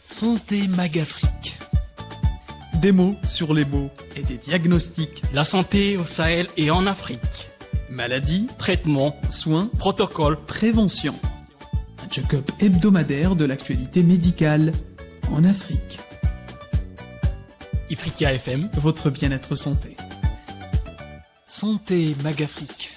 Santé Magafrique. Des mots sur les mots et des diagnostics. La santé au Sahel et en Afrique. Maladies, Traitements, soins, protocoles, prévention. Un check-up hebdomadaire de l'actualité médicale en Afrique. Ifriqiya FM, Votre bien-être santé. Santé Magafrique.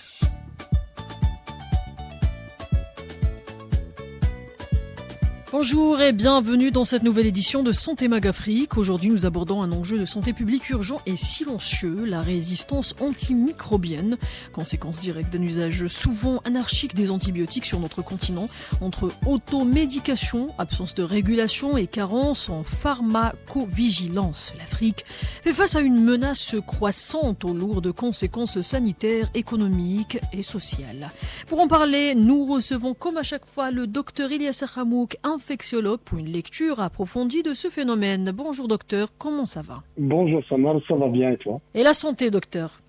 Bonjour et bienvenue dans cette nouvelle édition de Santé Magafrique. Aujourd'hui, nous abordons un enjeu de santé publique urgent et silencieux, la résistance antimicrobienne, conséquence directe d'un usage souvent anarchique des antibiotiques sur notre continent, entre automédication, absence de régulation et carence en pharmacovigilance. L'Afrique fait face à une menace croissante aux lourdes conséquences sanitaires, économiques et sociales. Pour en parler, nous recevons comme à chaque fois le docteur Ilyas Hamouk, infectiologue, pour une lecture approfondie de ce phénomène. Bonjour docteur, comment ça va? Bonjour Samar, ça va bien et toi? Et la santé docteur?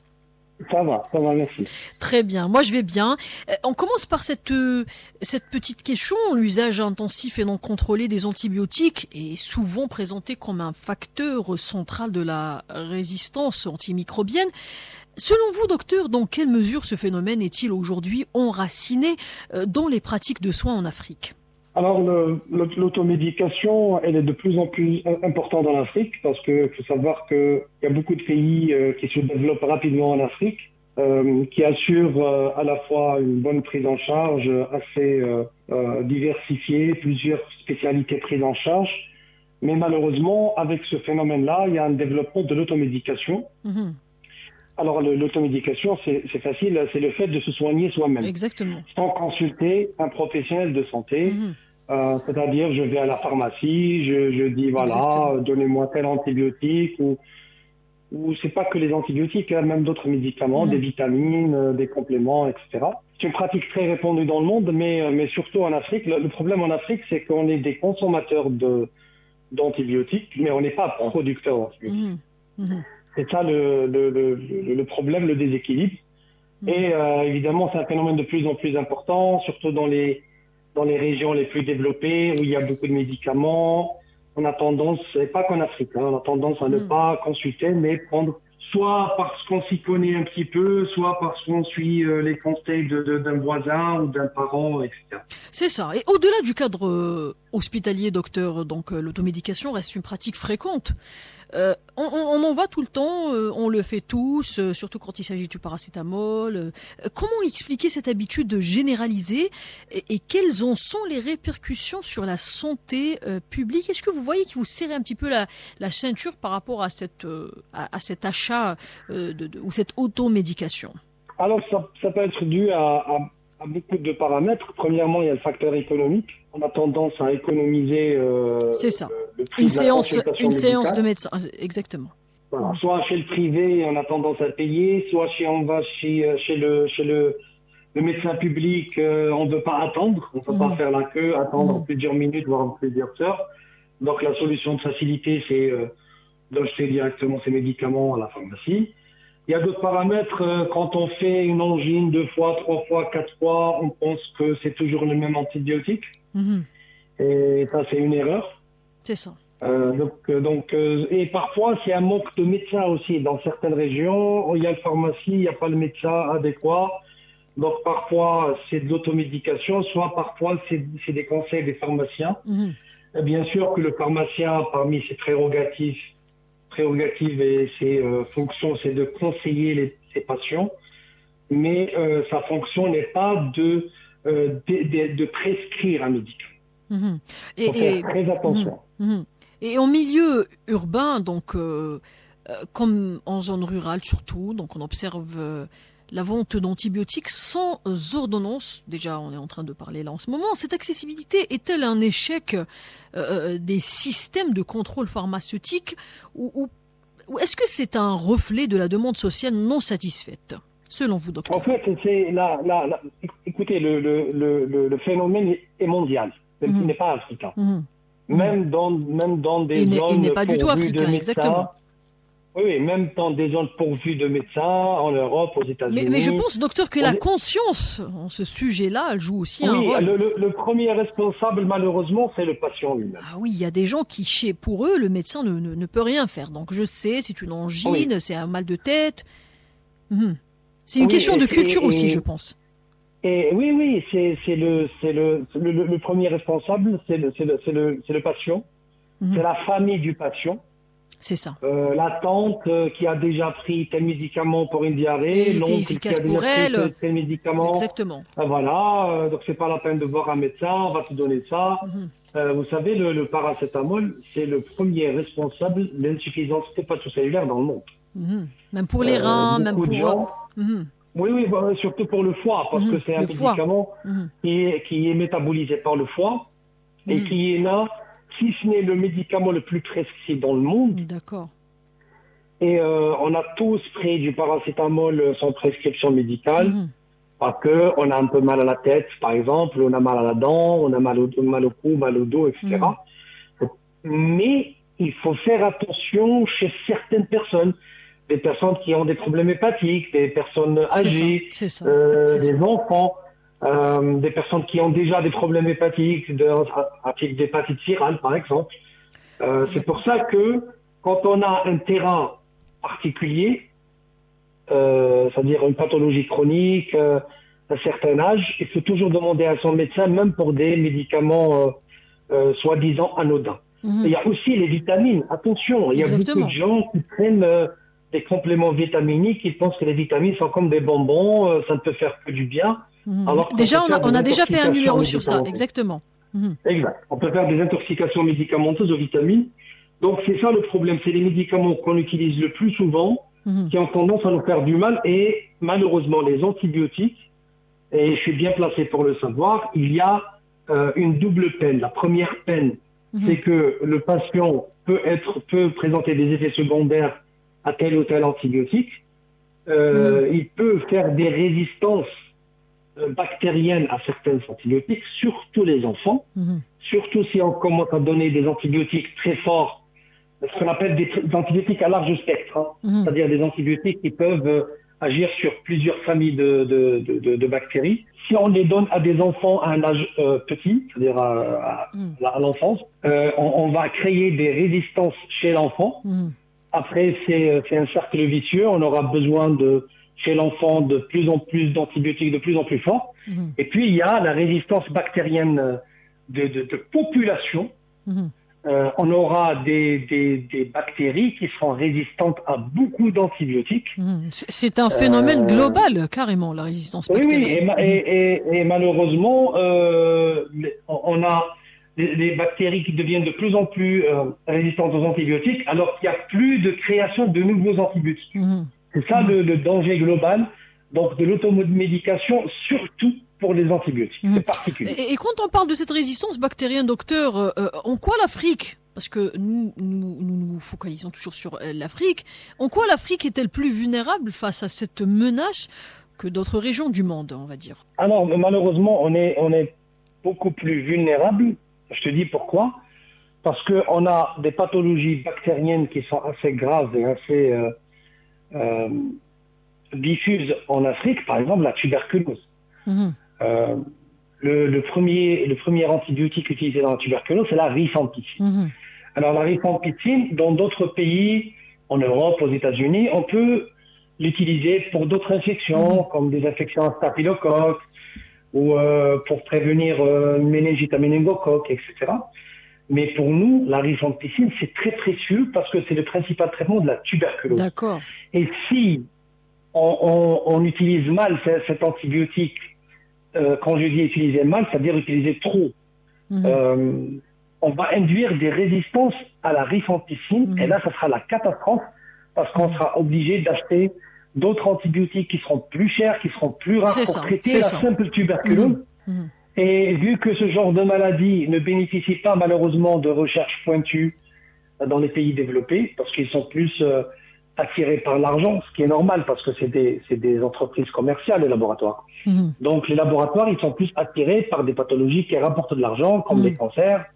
Ça va, merci. Très bien, moi je vais bien. On commence par cette petite question. L'usage intensif et non contrôlé des antibiotiques est souvent présenté comme un facteur central de la résistance antimicrobienne. Selon vous, docteur, dans quelle mesure ce phénomène est-il aujourd'hui enraciné dans les pratiques de soins en Afrique? Alors l'automédication, elle est de plus en plus importante en Afrique parce que faut savoir qu'il y a beaucoup de pays qui se développent rapidement en Afrique, qui assurent à la fois une bonne prise en charge assez diversifiée, plusieurs spécialités prises en charge. Mais malheureusement, avec ce phénomène-là, il y a un développement de l'automédication. Mmh. Alors l'automédication, c'est facile, c'est le fait de se soigner soi-même. Exactement. Sans consulter un professionnel de santé. Mmh. C'est-à-dire, je vais à la pharmacie, je dis voilà, donnez-moi tel antibiotique ou c'est pas que les antibiotiques, hein, même d'autres médicaments, des vitamines, des compléments, etc. C'est une pratique très répandue dans le monde, mais surtout en Afrique. Le problème en Afrique, c'est qu'on est des consommateurs d'antibiotiques, mais on n'est pas producteurs d'antibiotiques. C'est ça le problème, le déséquilibre. Et évidemment, c'est un phénomène de plus en plus important, surtout dans les régions les plus développées où il y a beaucoup de médicaments. On a tendance, et pas qu'en Afrique, hein, on a tendance à ne pas consulter, mais prendre soit parce qu'on s'y connaît un petit peu, soit parce qu'on suit les conseils d'un voisin ou d'un parent, etc. C'est ça. Et au-delà du cadre hospitalier, docteur, donc l'automédication reste une pratique fréquente. On en va tout le temps, on le fait tous, surtout quand il s'agit du paracétamol. Comment expliquer cette habitude généralisée et quelles en sont les répercussions sur la santé publique? Est-ce que vous voyez qu'il vous serrez un petit peu la ceinture par rapport à cet achat ou cette automédication? Alors ça peut être dû à beaucoup de paramètres. Premièrement, il y a le facteur économique. On a tendance à économiser c'est ça. Le prix une de la séance de médecin, exactement. Voilà. Soit chez le privé, on a tendance à payer, soit on va chez le médecin public, on ne veut pas attendre, on ne peut pas faire la queue, attendre plusieurs minutes, voire plusieurs heures. Donc la solution de facilité, c'est d'acheter directement ces médicaments à la pharmacie. Il y a d'autres paramètres. Quand on fait une angine 2 fois, 3 fois, 4 fois, on pense que c'est toujours le même antibiotique. Et ça, c'est une erreur. C'est ça. Et parfois, c'est un manque de médecins aussi. Dans certaines régions, il y a le pharmacie, il n'y a pas le médecin adéquat. Donc parfois, c'est de l'automédication, soit parfois, c'est des conseils des pharmaciens. Et bien sûr que le pharmacien, parmi ses prérogatives et ses fonctions, c'est de conseiller ses patients, mais sa fonction n'est pas de prescrire un médicament. Il faut faire très attention. Et en milieu urbain, donc comme en zone rurale surtout, donc on observe la vente d'antibiotiques sans ordonnance. Déjà, on est en train de parler là en ce moment. Cette accessibilité est-elle un échec des systèmes de contrôle pharmaceutique ou est-ce que c'est un reflet de la demande sociale non satisfaite, selon vous, docteur? En fait, écoutez, le phénomène est mondial. Il n'est pas africain. Même dans des zones il n'est pas du tout africain, de médecins, exactement. oui, même dans des zones pourvues de médecins, en Europe, aux États-Unis. Mais je pense, docteur, que la conscience en ce sujet-là, elle joue aussi un rôle. Le premier responsable, malheureusement, c'est le patient lui-même. Ah oui, il y a des gens qui, pour eux, le médecin ne peut rien faire. Donc je sais, c'est une angine, c'est un mal de tête. C'est une question de culture aussi, je pense. Et oui, c'est le premier responsable, c'est le patient, c'est la famille du patient. C'est ça. La tante qui a déjà pris tel médicament pour une diarrhée, l'oncle qui a déjà pris tel médicament. Exactement. Voilà, donc c'est pas la peine de voir un médecin, on va te donner ça. Vous savez, le paracétamol, c'est le premier responsable de l'insuffisance hépatocellulaire dans le monde. Même pour les reins, même pour... gens, Oui, surtout pour le foie, parce que c'est un médicament qui est métabolisé par le foie et qui est là, si ce n'est le médicament le plus prescrit dans le monde. D'accord. Et on a tous pris du paracétamol sans prescription médicale, parce que on a un peu mal à la tête, par exemple, on a mal à la dent, on a mal au cou, mal au dos, etc. Mais il faut faire attention chez certaines personnes. Des personnes qui ont des problèmes hépatiques, des personnes âgées, des enfants, des personnes qui ont déjà des problèmes hépatiques, d'hépatite virale par exemple. C'est pour ça que quand on a un terrain particulier, c'est-à-dire une pathologie chronique, un certain âge, il faut toujours demander à son médecin, même pour des médicaments soi-disant anodins. Il y a aussi les vitamines. Attention, il y a beaucoup de gens qui prennent des compléments vitaminiques, ils pensent que les vitamines sont comme des bonbons, ça ne peut faire que du bien. Alors déjà, on a déjà fait un numéro sur ça, exactement. Exact. On peut faire des intoxications médicamenteuses aux vitamines. Donc c'est ça le problème, c'est les médicaments qu'on utilise le plus souvent, qui ont tendance à nous faire du mal, et malheureusement les antibiotiques, et je suis bien placé pour le savoir, il y a une double peine. La première peine, c'est que le patient peut présenter des effets secondaires à tel ou tel antibiotique. Il peut faire des résistances bactériennes à certains antibiotiques, surtout les enfants, surtout si on commence à donner des antibiotiques très forts, ce qu'on appelle des antibiotiques à large spectre, c'est-à-dire des antibiotiques qui peuvent agir sur plusieurs familles de bactéries. Si on les donne à des enfants à un âge petit, c'est-à-dire à l'enfance, on va créer des résistances chez l'enfant. Après, c'est un cercle vicieux. On aura besoin chez l'enfant de plus en plus d'antibiotiques, de plus en plus forts. Et puis, il y a la résistance bactérienne de population. On aura des bactéries qui seront résistantes à beaucoup d'antibiotiques. C'est un phénomène global, carrément, la résistance bactérienne. Oui, et malheureusement, on a les bactéries qui deviennent de plus en plus résistantes aux antibiotiques, alors qu'il n'y a plus de création de nouveaux antibiotiques. C'est ça le danger global, donc de l'automédication, surtout pour les antibiotiques. C'est particulier. Et quand on parle de cette résistance bactérienne, docteur, en quoi l'Afrique, parce que nous focalisons toujours sur l'Afrique, en quoi l'Afrique est-elle plus vulnérable face à cette menace que d'autres régions du monde, on va dire? Alors, malheureusement, on est beaucoup plus vulnérable. Je te dis pourquoi. Parce qu'on a des pathologies bactériennes qui sont assez graves et assez diffuses en Afrique. Par exemple, la tuberculose. Le premier antibiotique utilisé dans la tuberculose, c'est la rifampicine. Alors, la rifampicine, dans d'autres pays, en Europe, aux États-Unis, on peut l'utiliser pour d'autres infections, comme des infections à staphylocoque, ou pour prévenir une méningite à méningocoque, etc. Mais pour nous, la rifampicine, c'est très précieux parce que c'est le principal traitement de la tuberculose. D'accord. Et si on utilise mal cet antibiotique, quand je dis utiliser mal, c'est-à-dire utiliser trop, on va induire des résistances à la rifampicine, et là, ça sera la catastrophe parce qu'on sera obligé d'acheter d'autres antibiotiques qui seront plus chers, qui seront plus rares pour traiter la simple tuberculose. Et vu que ce genre de maladie ne bénéficie pas malheureusement de recherche pointue dans les pays développés, parce qu'ils sont plus attirés par l'argent, ce qui est normal parce que c'est des entreprises commerciales, les laboratoires. Donc les laboratoires, ils sont plus attirés par des pathologies qui rapportent de l'argent, comme les cancers,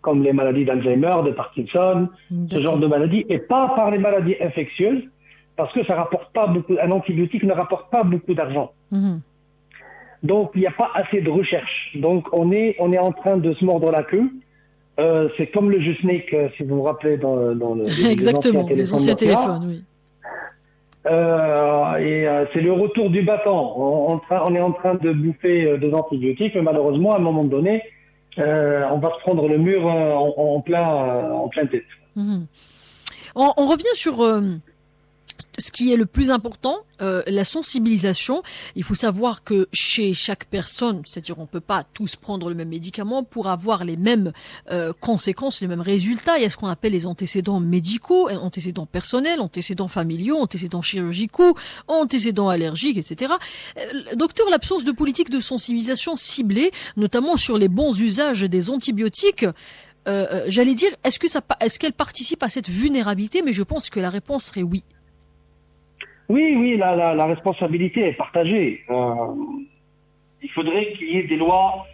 comme les maladies d'Alzheimer, de Parkinson, ce genre de maladies, et pas par les maladies infectieuses, parce que ça rapporte pas beaucoup, un antibiotique ne rapporte pas beaucoup d'argent. Donc, il n'y a pas assez de recherche. Donc, on est en train de se mordre la queue. C'est comme le jeu Snake, si vous vous rappelez, dans exactement, les anciens téléphones, oui. C'est le retour du bâton. On est en train de bouffer des antibiotiques, mais malheureusement, à un moment donné, on va se prendre le mur en plein tête. On revient sur ce qui est le plus important, la sensibilisation. Il faut savoir que chez chaque personne, c'est-à-dire on peut pas tous prendre le même médicament pour avoir les mêmes conséquences, les mêmes résultats. Il y a ce qu'on appelle les antécédents médicaux, antécédents personnels, antécédents familiaux, antécédents chirurgicaux, antécédents allergiques, etc. Docteur, l'absence de politique de sensibilisation ciblée, notamment sur les bons usages des antibiotiques, j'allais dire, est-ce qu'elle participe à cette vulnérabilité? Mais je pense que la réponse serait oui. Oui, la responsabilité est partagée. Il faudrait qu'il y ait des lois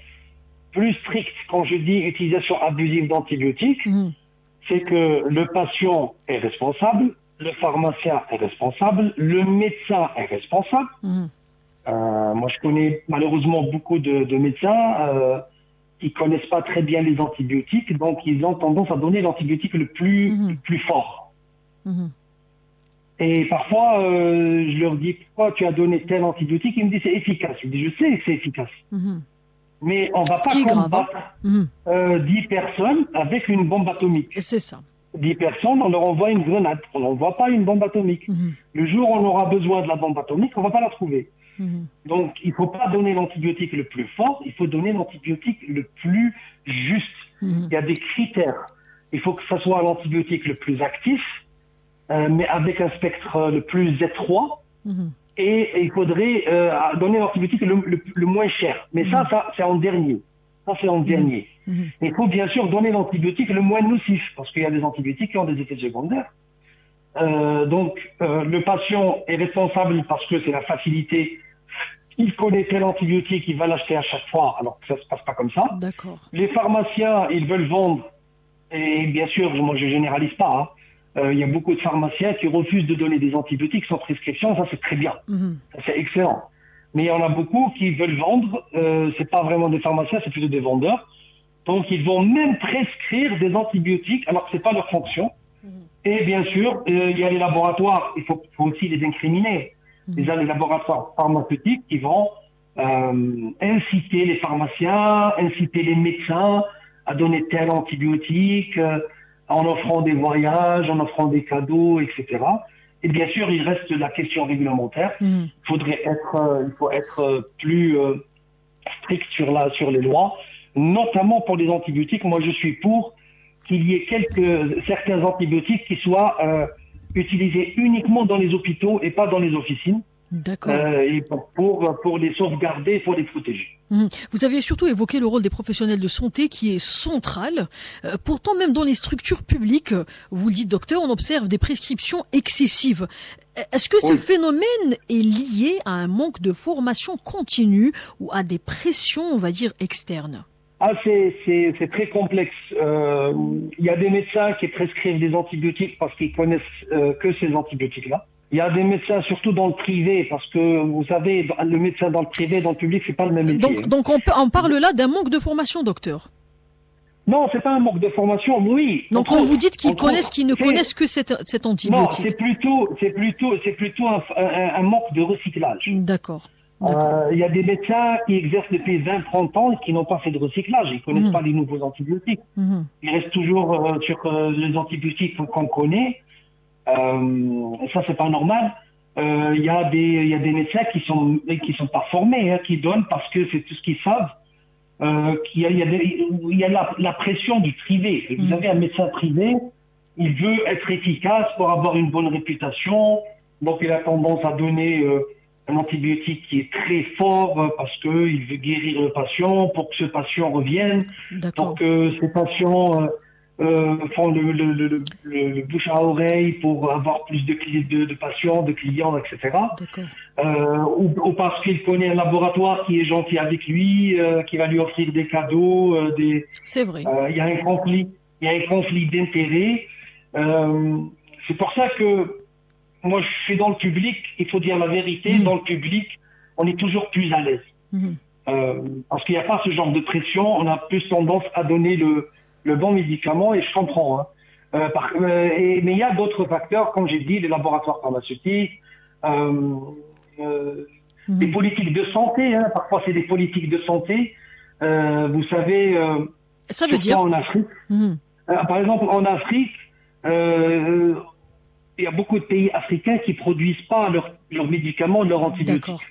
plus strictes. Quand je dis utilisation abusive d'antibiotiques, c'est que le patient est responsable, le pharmacien est responsable, le médecin est responsable. Moi, je connais malheureusement beaucoup de médecins qui connaissent pas très bien les antibiotiques, donc ils ont tendance à donner l'antibiotique le plus fort. Et parfois, je leur dis, pourquoi tu as donné tel antibiotique? Ils me disent, c'est efficace. Je dis, je sais que c'est efficace. Mais on va pas combattre 10 personnes avec une bombe atomique. C'est ça. 10 personnes, on leur envoie une grenade. On n'envoie pas une bombe atomique. Le jour où on aura besoin de la bombe atomique, on va pas la trouver. Donc, il faut pas donner l'antibiotique le plus fort, il faut donner l'antibiotique le plus juste. Il y a des critères. Il faut que ça soit l'antibiotique le plus actif, mais avec un spectre le plus étroit, et il faudrait donner l'antibiotique le moins cher. Mais ça c'est en dernier. Il faut bien sûr donner l'antibiotique le moins nocif, parce qu'il y a des antibiotiques qui ont des effets secondaires. Donc, le patient est responsable parce que c'est la facilité. Il connaît tel antibiotique, il va l'acheter à chaque fois, alors que ça se passe pas comme ça. D'accord. Les pharmaciens, ils veulent vendre, et bien sûr, moi je généralise pas, il y a beaucoup de pharmaciens qui refusent de donner des antibiotiques sans prescription, ça c'est très bien, ça c'est excellent. Mais il y en a beaucoup qui veulent vendre, c'est pas vraiment des pharmaciens, c'est plutôt des vendeurs. Donc ils vont même prescrire des antibiotiques alors que c'est pas leur fonction. Et bien sûr, il y a les laboratoires, il faut aussi les incriminer. Il y a les laboratoires pharmaceutiques qui vont inciter les pharmaciens, inciter les médecins à donner tel antibiotique, en offrant des voyages, en offrant des cadeaux, etc. Et bien sûr, il reste la question réglementaire. Il faut être plus strict sur les lois, notamment pour les antibiotiques. Moi, je suis pour qu'il y ait certains antibiotiques qui soient utilisés uniquement dans les hôpitaux et pas dans les officines. D'accord. Et pour les sauvegarder, pour les protéger. Vous avez surtout évoqué le rôle des professionnels de santé qui est central. Pourtant, même dans les structures publiques, vous le dites docteur, on observe des prescriptions excessives. Est-ce que ce phénomène est lié à un manque de formation continue ou à des pressions, on va dire, externes? C'est très complexe. Il y a des médecins qui prescrivent des antibiotiques parce qu'ils connaissent que ces antibiotiques-là. Il y a des médecins, surtout dans le privé, parce que vous savez, le médecin dans le privé, dans le public, c'est pas le même métier. Donc on parle là d'un manque de formation, docteur. Non, c'est pas un manque de formation, oui. Donc quand vous dites qu'ils ne connaissent que cet antibiotique. Non, c'est plutôt un manque de recyclage. D'accord. Il y a des médecins qui exercent depuis 20-30 ans et qui n'ont pas fait de recyclage. Ils connaissent pas les nouveaux antibiotiques. Ils restent toujours sur les antibiotiques qu'on connaît. Ça, c'est pas normal. Il y a des médecins qui sont pas formés, qui donnent parce que c'est tout ce qu'ils savent. Il y a la pression du privé. Vous savez, un médecin privé, il veut être efficace pour avoir une bonne réputation. Donc, il a tendance à donner un antibiotique qui est très fort parce que il veut guérir le patient, pour que ce patient revienne, pour que ce patient font le bouche à oreille pour avoir plus de patients, de clients, etc. Ou parce qu'il connaît un laboratoire qui est gentil avec lui, qui va lui offrir des cadeaux, C'est vrai. Il y a un conflit d'intérêts. C'est pour ça que moi, je suis dans le public, il faut dire la vérité, dans le public, on est toujours plus à l'aise. Parce qu'il n'y a pas ce genre de pression, on a plus tendance à donner le bon médicament, et je comprends. Mais il y a d'autres facteurs, comme j'ai dit, les laboratoires pharmaceutiques, les politiques de santé, parfois c'est des politiques de santé. Vous savez, ça veut dire en Afrique, par exemple en Afrique, il y a beaucoup de pays africains qui produisent pas leurs médicaments, leurs antibiotiques.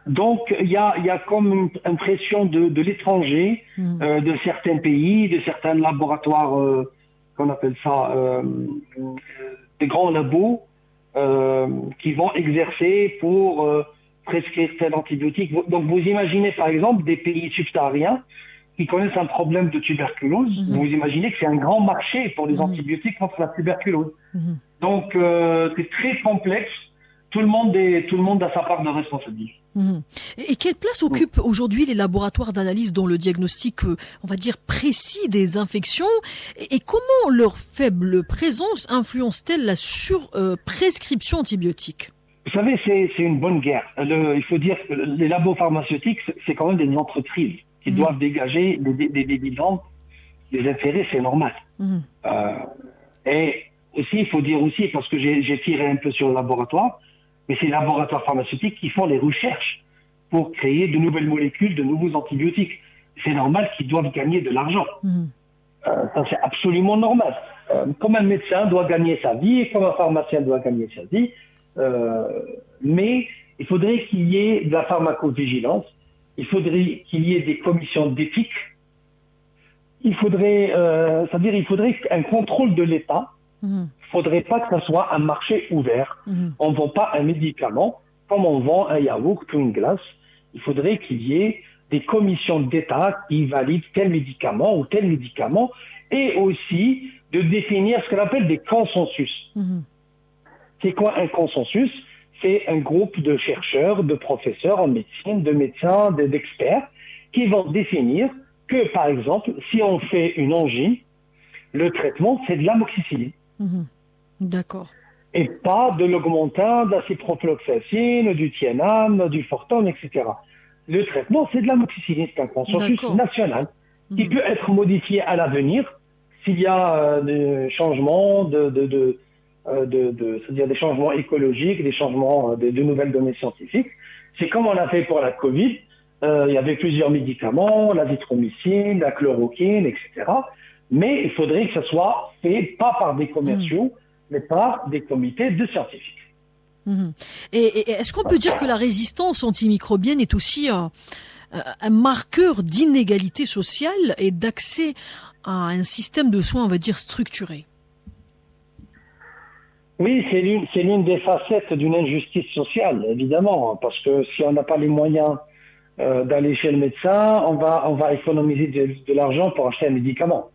Donc il y a comme une pression de l'étranger, de certains pays, de certains laboratoires, qu'on appelle ça, des grands labos, qui vont exercer pour prescrire tel antibiotique. Donc vous imaginez par exemple des pays subsahariens qui connaissent un problème de tuberculose. Vous imaginez que c'est un grand marché pour les antibiotiques contre la tuberculose. Donc c'est très complexe. Tout le monde a sa part de responsabilité. Et quelle place occupent aujourd'hui les laboratoires d'analyse dans le diagnostic, on va dire, précis des infections, et comment leur faible présence influence-t-elle la surprescription antibiotique? Vous savez, c'est une bonne guerre. Il faut dire que les labos pharmaceutiques, c'est quand même des entreprises qui doivent dégager des dividendes, des intérêts, c'est normal. Et aussi, il faut dire aussi, parce que j'ai tiré un peu sur le laboratoire, mais c'est les laboratoires pharmaceutiques qui font les recherches pour créer de nouvelles molécules, de nouveaux antibiotiques. C'est normal qu'ils doivent gagner de l'argent. Ça, c'est absolument normal. Comme un médecin doit gagner sa vie, comme un pharmacien doit gagner sa vie, mais il faudrait qu'il y ait de la pharmacovigilance, il faudrait qu'il y ait des commissions d'éthique, il faudrait un contrôle de l'État. Il ne faudrait pas que ce soit un marché ouvert. On ne vend pas un médicament comme on vend un yaourt ou une glace. Il faudrait qu'il y ait des commissions d'État qui valident tel médicament ou tel médicament, et aussi de définir ce qu'on appelle des consensus. C'est quoi un consensus? C'est un groupe de chercheurs, de professeurs en médecine, de médecins, d'experts qui vont définir que, par exemple, si on fait une angine, le traitement, c'est de l'amoxicilline. D'accord. Et pas de l'augmentin, de la ciprofloxacine, du thiénam, du fortone, etc. Le traitement, c'est de l'amoxicilline. C'est un consensus national qui peut être modifié à l'avenir s'il y a des changements c'est-à-dire des changements écologiques, des changements de nouvelles données scientifiques. C'est comme on a fait pour la Covid. Il y avait plusieurs médicaments, l'azithromycine, la chloroquine, etc. Mais il faudrait que ça soit fait pas par des commerciaux, mais par des comités de scientifiques. Et est-ce qu'on peut dire que la résistance antimicrobienne est aussi un marqueur d'inégalité sociale et d'accès à un système de soins, on va dire, structuré? Oui, c'est l'une des facettes d'une injustice sociale, évidemment, parce que si on n'a pas les moyens d'aller chez le médecin, on va économiser de l'argent pour acheter un médicament.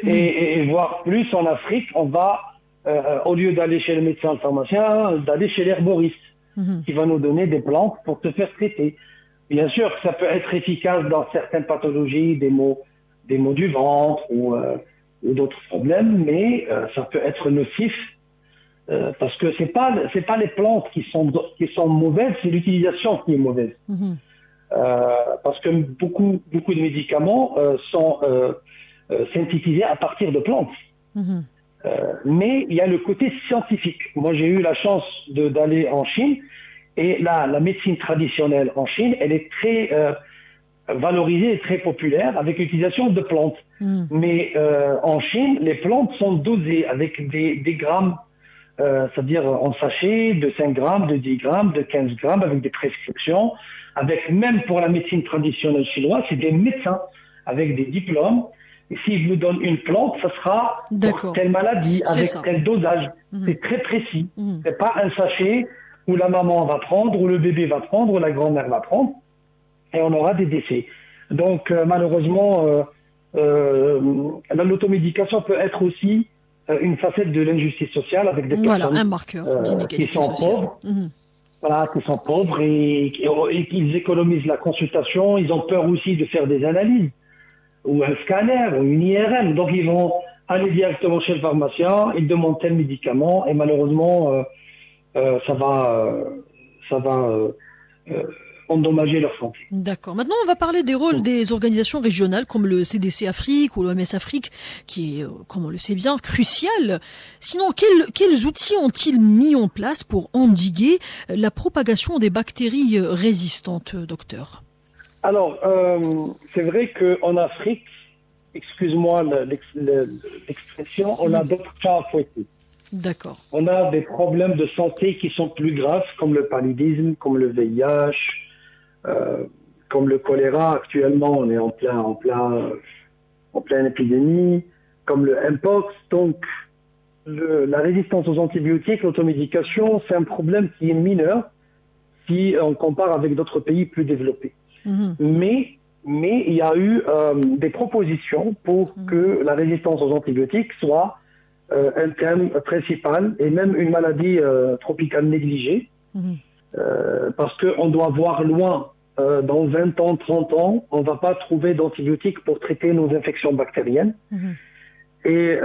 Et voire plus en Afrique, on va, au lieu d'aller chez le médecin, le pharmacien, d'aller chez l'herboriste, qui va nous donner des plantes pour te faire traiter. Bien sûr que ça peut être efficace dans certaines pathologies, des maux du ventre ou d'autres problèmes, mais ça peut être nocif parce que c'est pas les plantes qui sont mauvaises, c'est l'utilisation qui est mauvaise. Parce que beaucoup de médicaments sont synthétisés à partir de plantes. Mais il y a le côté scientifique. Moi, j'ai eu la chance d'aller en Chine, et la médecine traditionnelle en Chine, elle est très valorisée et très populaire avec l'utilisation de plantes. Mais en Chine, les plantes sont dosées avec des grammes, c'est-à-dire en sachet de 5 grammes, de 10 grammes, de 15 grammes, avec des prescriptions. Même pour la médecine traditionnelle chinoise, c'est des médecins avec des diplômes. Et s'ils vous donnent une plante, ça sera pour telle maladie, avec tel dosage. C'est très précis. C'est pas un sachet où la maman va prendre, où le bébé va prendre, où la grand-mère va prendre, et on aura des décès. Donc malheureusement, l'automédication peut être aussi une facette de l'injustice sociale avec des personnes un marqueur d'inégalité qui sont sociale. pauvres. Voilà, qui sont pauvres et qu'ils économisent la consultation. Ils ont peur aussi de faire des analyses ou un scanner ou une IRM. Donc, ils vont aller directement chez le pharmacien, ils demandent tel médicament et malheureusement, ça va endommager leur santé. D'accord. Maintenant, on va parler des rôles des organisations régionales comme le CDC Afrique ou l'OMS Afrique, qui est, comme on le sait bien, crucial. Sinon, quels outils ont-ils mis en place pour endiguer la propagation des bactéries résistantes, docteur? Alors, c'est vrai qu'en Afrique, excuse-moi l'expression, on a d'autres chats à fouetter. D'accord. On a des problèmes de santé qui sont plus graves, comme le paludisme, comme le VIH, comme le choléra. Actuellement, on est en pleine épidémie, comme le Mpox. Donc, la résistance aux antibiotiques, l'automédication, c'est un problème qui est mineur si on compare avec d'autres pays plus développés. Mais il y a eu des propositions pour que la résistance aux antibiotiques soit un thème principal et même une maladie tropicale négligée. Parce qu'on doit voir loin. Dans 20 ans, 30 ans, on ne va pas trouver d'antibiotiques pour traiter nos infections bactériennes. Et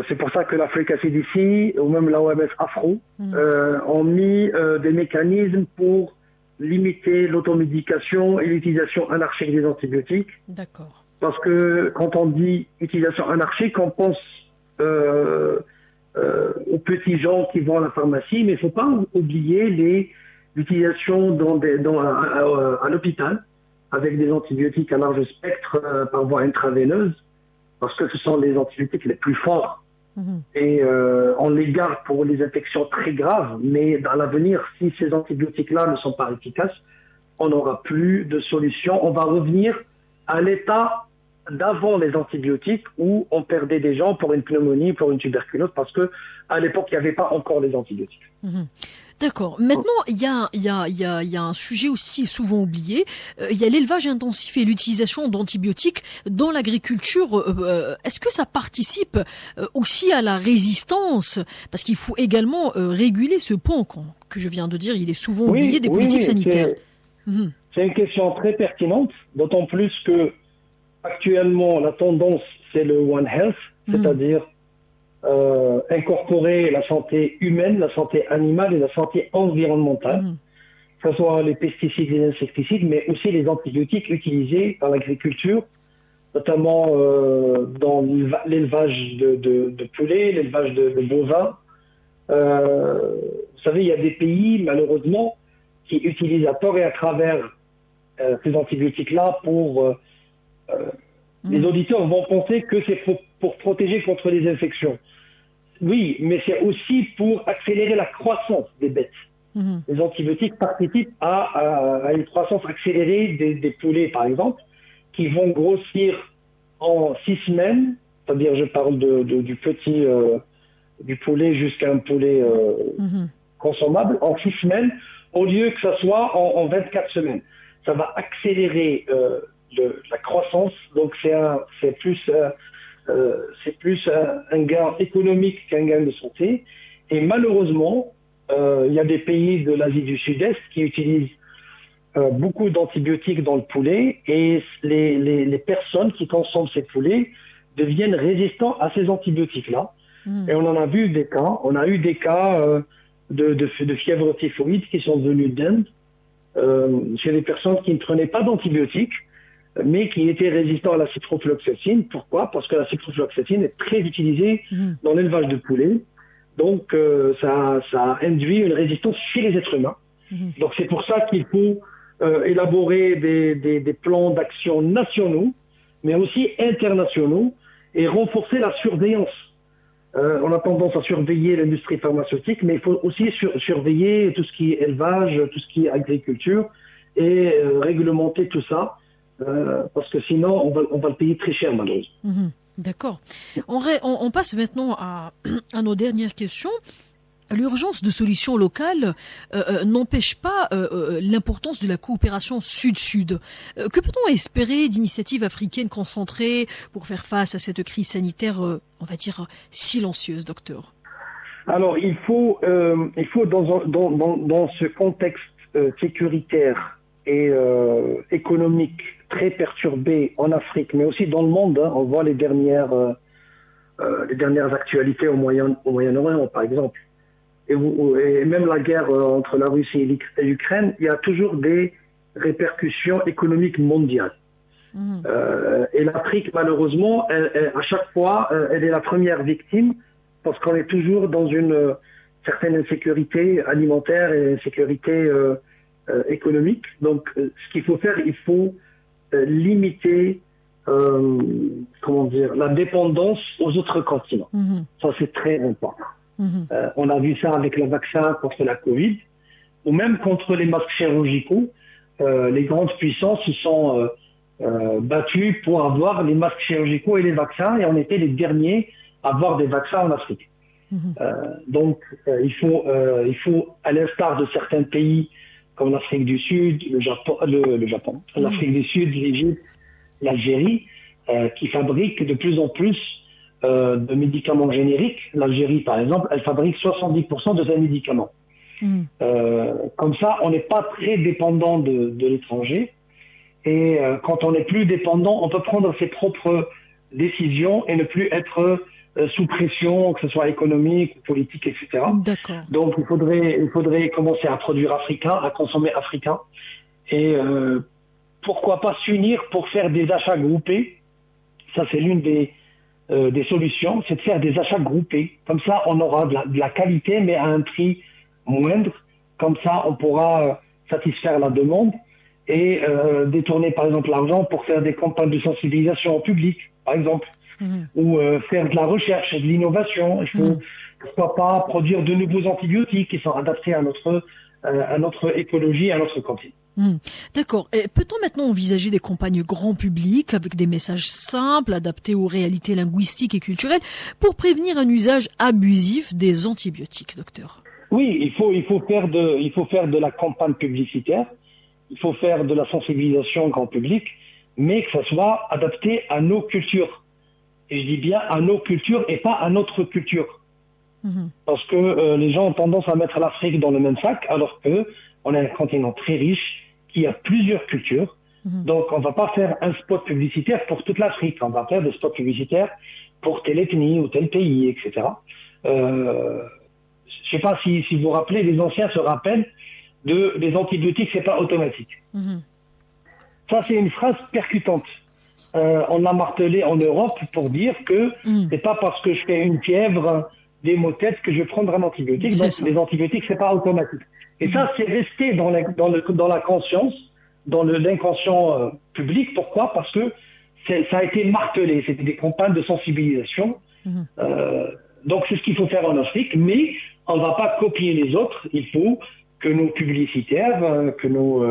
c'est pour ça que l'Africa CDC ou même l'OMS Afro ont mis des mécanismes pour limiter l'automédication et l'utilisation anarchique des antibiotiques. D'accord. Parce que quand on dit utilisation anarchique, on pense aux petits gens qui vont à la pharmacie, mais il ne faut pas oublier l'utilisation à l'hôpital avec des antibiotiques à large spectre par voie intraveineuse, parce que ce sont les antibiotiques les plus forts. Et on les garde pour les infections très graves, mais dans l'avenir, si ces antibiotiques-là ne sont pas efficaces, on n'aura plus de solution. On va revenir à l'état d'avant les antibiotiques où on perdait des gens pour une pneumonie, pour une tuberculose, parce que à l'époque, il n'y avait pas encore les antibiotiques. D'accord. Maintenant, il y a un sujet aussi souvent oublié. Il y a l'élevage intensif et l'utilisation d'antibiotiques dans l'agriculture. Est-ce que ça participe aussi à la résistance? Parce qu'il faut également réguler ce point que je viens de dire. Il est souvent oublié des politiques sanitaires. C'est une question très pertinente, d'autant plus que actuellement la tendance c'est le One Health, c'est-à-dire incorporer la santé humaine, la santé animale et la santé environnementale, que ce soit les pesticides et les insecticides, mais aussi les antibiotiques utilisés dans l'agriculture, notamment dans l'élevage de poulets, l'élevage de bovins. Vous savez, il y a des pays, malheureusement, qui utilisent à tort et à travers ces antibiotiques-là pour... Les auditeurs vont penser que c'est pour protéger contre les infections. Oui, mais c'est aussi pour accélérer la croissance des bêtes. Les antibiotiques participent à une croissance accélérée des poulets, par exemple, qui vont grossir en 6 semaines, c'est-à-dire je parle du petit du poulet jusqu'à un poulet consommable, en 6 semaines, au lieu que ça soit en 24 semaines. Ça va accélérer la croissance, donc c'est plus un gain économique qu'un gain de santé. Et malheureusement, il y a des pays de l'Asie du Sud-Est qui utilisent beaucoup d'antibiotiques dans le poulet, et les personnes qui consomment ces poulets deviennent résistants à ces antibiotiques-là. Et on en a vu des cas. On a eu des cas de fièvre typhoïde qui sont venus d'Inde chez des personnes qui ne prenaient pas d'antibiotiques, mais qui étaient résistants à la ciprofloxacine. Pourquoi? Parce que la ciprofloxacine est très utilisée dans l'élevage de poulets. Donc, ça induit une résistance chez les êtres humains. Donc, c'est pour ça qu'il faut élaborer des plans d'action nationaux, mais aussi internationaux, et renforcer la surveillance. On a tendance à surveiller l'industrie pharmaceutique, mais il faut aussi surveiller tout ce qui est élevage, tout ce qui est agriculture, et réglementer tout ça. Parce que sinon, on va le payer très cher, malheureusement. D'accord. On passe maintenant à nos dernières questions. L'urgence de solutions locales n'empêche pas l'importance de la coopération sud-sud. Que peut-on espérer d'initiatives africaines concentrées pour faire face à cette crise sanitaire, on va dire, silencieuse, docteur? Alors, il faut dans ce contexte sécuritaire et économique très perturbé en Afrique, mais aussi dans le monde, on voit les dernières actualités au Moyen-Orient, par exemple, et même la guerre entre la Russie et l'Ukraine, il y a toujours des répercussions économiques mondiales. Et l'Afrique, malheureusement, à chaque fois, elle est la première victime parce qu'on est toujours dans une certaine insécurité alimentaire et insécurité économique. Donc, ce qu'il faut faire, il faut limiter la dépendance aux autres continents. Ça, c'est très important. On a vu ça avec le vaccin contre la Covid, ou même contre les masques chirurgicaux. Les grandes puissances se sont battues pour avoir les masques chirurgicaux et les vaccins, et on était les derniers à avoir des vaccins en Afrique. Donc, il faut, à l'instar de certains pays comme l'Afrique du Sud, le Japon, l'Afrique du Sud, l'Égypte, l'Algérie, qui fabriquent de plus en plus de médicaments génériques. L'Algérie, par exemple, elle fabrique 70% de ses médicaments. Comme ça, on n'est pas très dépendant de l'étranger. Et quand on n'est plus dépendant, on peut prendre ses propres décisions et ne plus être sous pression, que ce soit économique, politique, etc. D'accord. Donc, il faudrait commencer à produire africain, à consommer africain. Et pourquoi pas s'unir pour faire des achats groupés. Ça, c'est l'une des solutions, c'est de faire des achats groupés. Comme ça, on aura de la qualité, mais à un prix moindre. Comme ça, on pourra satisfaire la demande et détourner, par exemple, l'argent pour faire des campagnes de sensibilisation au public, par exemple, ou faire de la recherche et de l'innovation. Il faut, pourquoi pas, produire de nouveaux antibiotiques qui sont adaptés à notre écologie, à notre continent. D'accord. Et peut-on maintenant envisager des campagnes grand public avec des messages simples, adaptés aux réalités linguistiques et culturelles, pour prévenir un usage abusif des antibiotiques, docteur? Oui, il faut faire de la campagne publicitaire, il faut faire de la sensibilisation grand public, mais que ça soit adapté à nos cultures. Et je dis bien à nos cultures et pas à notre culture. Parce que les gens ont tendance à mettre l'Afrique dans le même sac, alors que on est un continent très riche, qui a plusieurs cultures. Donc, on va pas faire un spot publicitaire pour toute l'Afrique. On va faire des spots publicitaires pour telle ethnie ou tel pays, etc. Je sais pas si vous vous rappelez, les anciens se rappellent des antibiotiques, c'est pas automatique. Ça, c'est une phrase percutante. On l'a martelé en Europe pour dire que c'est pas parce que je fais une fièvre, des maux de tête que je vais prendre un antibiotique. Donc, les antibiotiques, c'est pas automatique. Et ça, c'est resté dans la conscience, dans l'inconscient public. Pourquoi? Parce que ça a été martelé. C'était des campagnes de sensibilisation. Donc, c'est ce qu'il faut faire en Afrique. Mais on ne va pas copier les autres. Il faut que nos publicitaires, que nos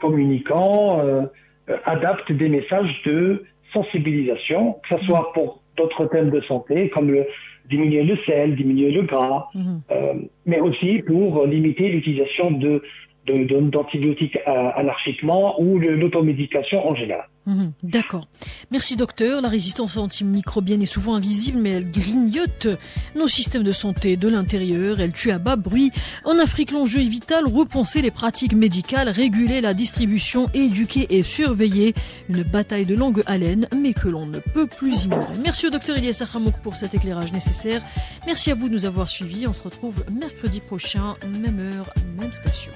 communicants adaptent des messages de sensibilisation, que ce soit pour d'autres thèmes de santé, comme diminuer le sel, diminuer le gras, mais aussi pour limiter l'utilisation d'antibiotiques anarchiquement ou l'automédication en général. D'accord. Merci docteur. La résistance antimicrobienne est souvent invisible, mais elle grignote nos systèmes de santé de l'intérieur. Elle tue à bas bruit. En Afrique, l'enjeu est vital. Repenser les pratiques médicales, réguler la distribution, éduquer et surveiller. Une bataille de longue haleine, mais que l'on ne peut plus ignorer. Merci au docteur Elias Hamouk pour cet éclairage nécessaire. Merci à vous de nous avoir suivis. On se retrouve mercredi prochain, même heure, même station.